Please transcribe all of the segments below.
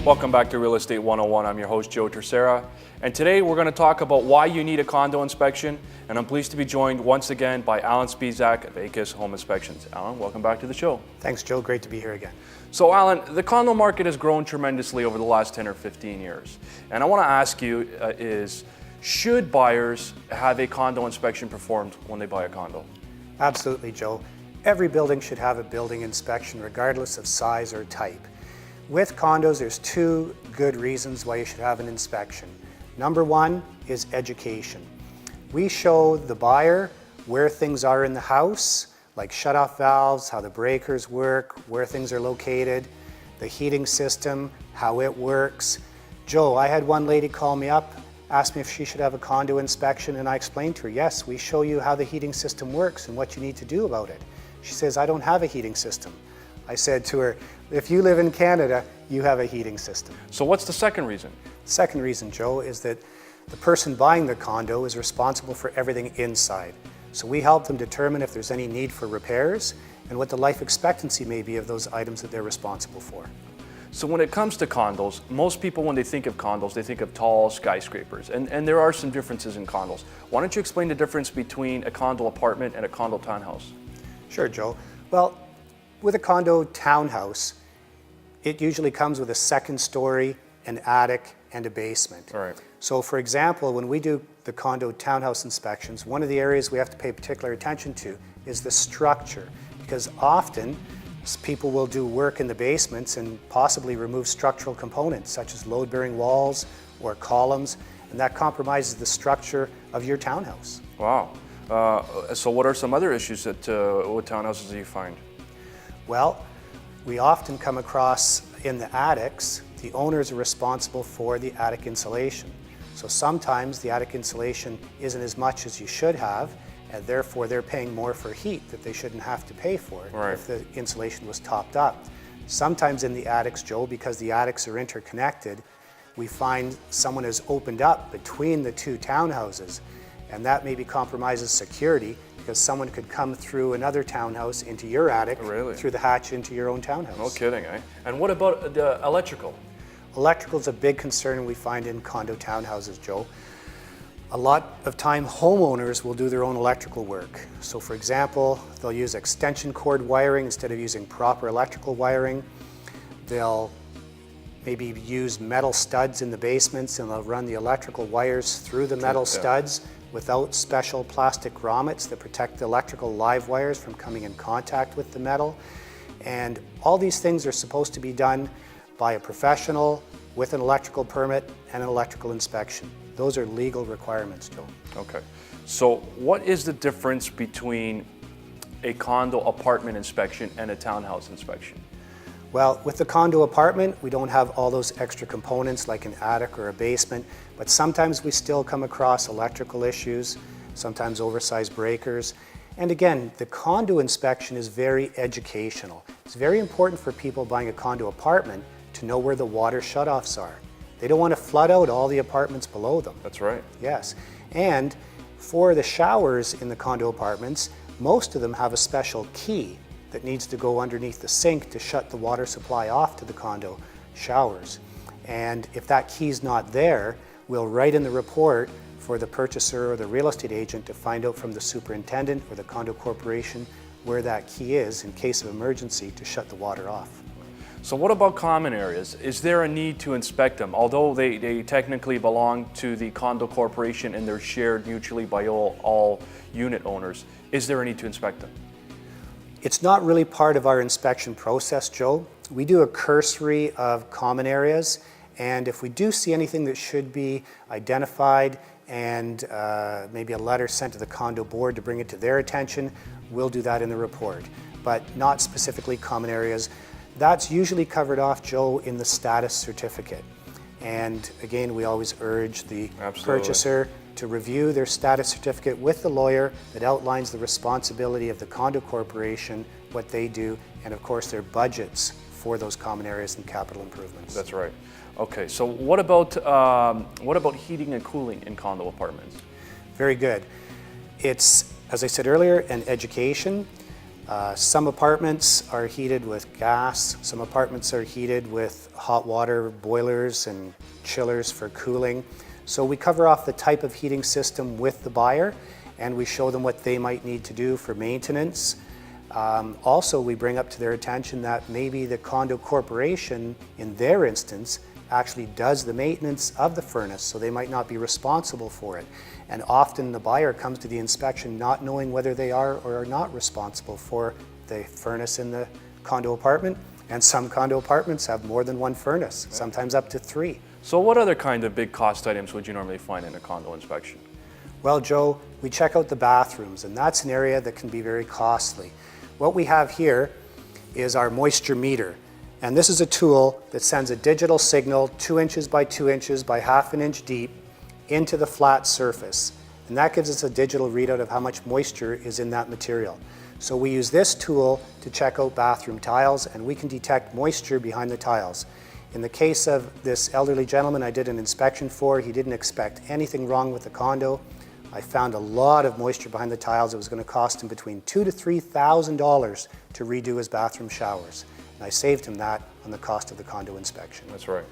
Welcome back to Real Estate 101. I'm your host, Joe Terceira. And today we're going to talk about why you need a condo inspection. And I'm pleased to be joined once again by Allan Spisak of A.C.I.S.S Home Inspections. Allan, welcome back to the show. Thanks, Joe. Great to be here again. So Allan, the condo market has grown tremendously over the last 10 or 15 years. And I want to ask you should buyers have a condo inspection performed when they buy a condo? Absolutely, Joe. Every building should have a building inspection regardless of size or type. With condos, there's two good reasons why you should have an inspection. Number one is education. We show the buyer where things are in the house, like shut-off valves, how the breakers work, where things are located, the heating system, how it works. Joe, I had one lady call me up, asked me if she should have a condo inspection, and I explained to her, yes, we show you how the heating system works and what you need to do about it. She says, I don't have a heating system. I said to her, if you live in Canada, you have a heating system. So what's the second reason? Second reason, Joe, is that the person buying the condo is responsible for everything inside. So we help them determine if there's any need for repairs and what the life expectancy may be of those items that they're responsible for. So when it comes to condos, most people, when they think of condos, they think of tall skyscrapers. And there are some differences in condos. Why don't you explain the difference between a condo apartment and a condo townhouse? Sure, Joe. Well, with a condo townhouse, it usually comes with a second story, an attic, and a basement. All right. So for example, when we do the condo townhouse inspections, one of the areas we have to pay particular attention to is the structure, because often people will do work in the basements and possibly remove structural components such as load-bearing walls or columns, and that compromises the structure of your townhouse. Wow. So what are some other issues that with townhouses that you find? Well, we often come across in the attics, the owners are responsible for the attic insulation. So sometimes the attic insulation isn't as much as you should have, and therefore they're paying more for heat that they shouldn't have to pay for Right. if the insulation was topped up. Sometimes in the attics, Joe, because the attics are interconnected, we find someone has opened up between the two townhouses, and that maybe compromises security, because someone could come through another townhouse into your attic, Really? through the hatch into your own townhouse. No kidding, eh? And what about the electrical? Electrical is a big concern we find in condo townhouses, Joe. A lot of time homeowners will do their own electrical work. So for example, they'll use extension cord wiring instead of using proper electrical wiring. They'll maybe use metal studs in the basements and they'll run the electrical wires through the metal studs without special plastic grommets that protect the electrical live wires from coming in contact with the metal. And all these things are supposed to be done by a professional with an electrical permit and an electrical inspection. Those are legal requirements, Joe. Okay. So what is the difference between a condo apartment inspection and a townhouse inspection? Well, with the condo apartment, we don't have all those extra components like an attic or a basement, but sometimes we still come across electrical issues, sometimes oversized breakers. And again, the condo inspection is very educational. It's very important for people buying a condo apartment to know where the water shutoffs are. They don't want to flood out all the apartments below them. That's right. Yes. And for the showers in the condo apartments, most of them have a special key that needs to go underneath the sink to shut the water supply off to the condo showers. And if that key's not there, we'll write in the report for the purchaser or the real estate agent to find out from the superintendent or the condo corporation where that key is in case of emergency to shut the water off. So what about common areas? Is there a need to inspect them? Although they technically belong to the condo corporation and they're shared mutually by all unit owners, is there a need to inspect them? It's not really part of our inspection process, Joe. We do a cursory of common areas, and if we do see anything that should be identified and maybe a letter sent to the condo board to bring it to their attention, we'll do that in the report, but not specifically common areas. That's usually covered off, Joe, in the status certificate. And again, we always urge the purchaser to review their status certificate with the lawyer that outlines the responsibility of the condo corporation, what they do, and of course their budgets for those common areas and capital improvements. That's right. Okay, so what about heating and cooling in condo apartments? Very good. It's, as I said earlier, an education. Some apartments are heated with gas, some apartments are heated with hot water boilers and chillers for cooling. So we cover off the type of heating system with the buyer, and we show them what they might need to do for maintenance. Also, we bring up to their attention that maybe the condo corporation, in their instance, actually does the maintenance of the furnace, so they might not be responsible for it. And often the buyer comes to the inspection not knowing whether they are or are not responsible for the furnace in the condo apartment. And some condo apartments have more than one furnace, sometimes up to 3. So what other kind of big cost items would you normally find in a condo inspection? Well, Joe, we check out the bathrooms, and that's an area that can be very costly. What we have here is our moisture meter. And this is a tool that sends a digital signal 2 inches by 2 inches by ½ an inch deep into the flat surface. And that gives us a digital readout of how much moisture is in that material. So we use this tool to check out bathroom tiles, and we can detect moisture behind the tiles. In the case of this elderly gentleman I did an inspection for, he didn't expect anything wrong with the condo. I found a lot of moisture behind the tiles. It was going to cost him between $2,000 to $3,000 to redo his bathroom showers. And I saved him that on the cost of the condo inspection. That's right.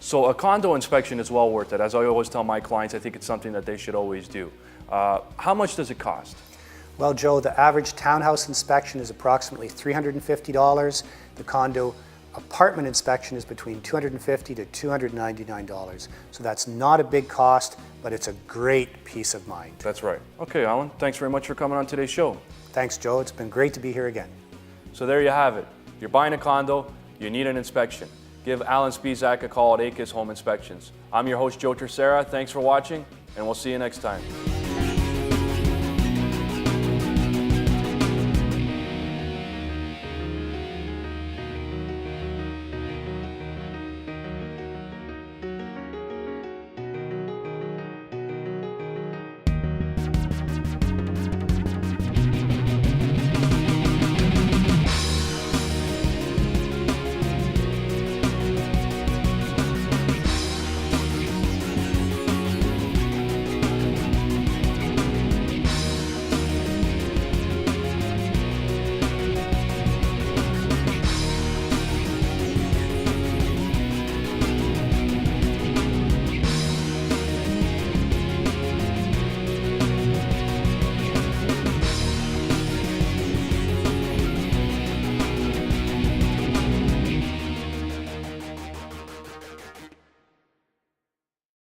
So a condo inspection is well worth it. As I always tell my clients, I think it's something that they should always do. How much does it cost? Well, Joe, the average townhouse inspection is approximately $350. The condo apartment inspection is between $250 to $299. So that's not a big cost, but it's a great peace of mind. That's right. Okay, Allan, thanks very much for coming on today's show. Thanks, Joe. It's been great to be here again. So there you have it. You're buying a condo, you need an inspection. Give Allan Spisak a call at A.C.I.S.S Home Inspections. I'm your host, Joe Terceira. Thanks for watching, and we'll see you next time.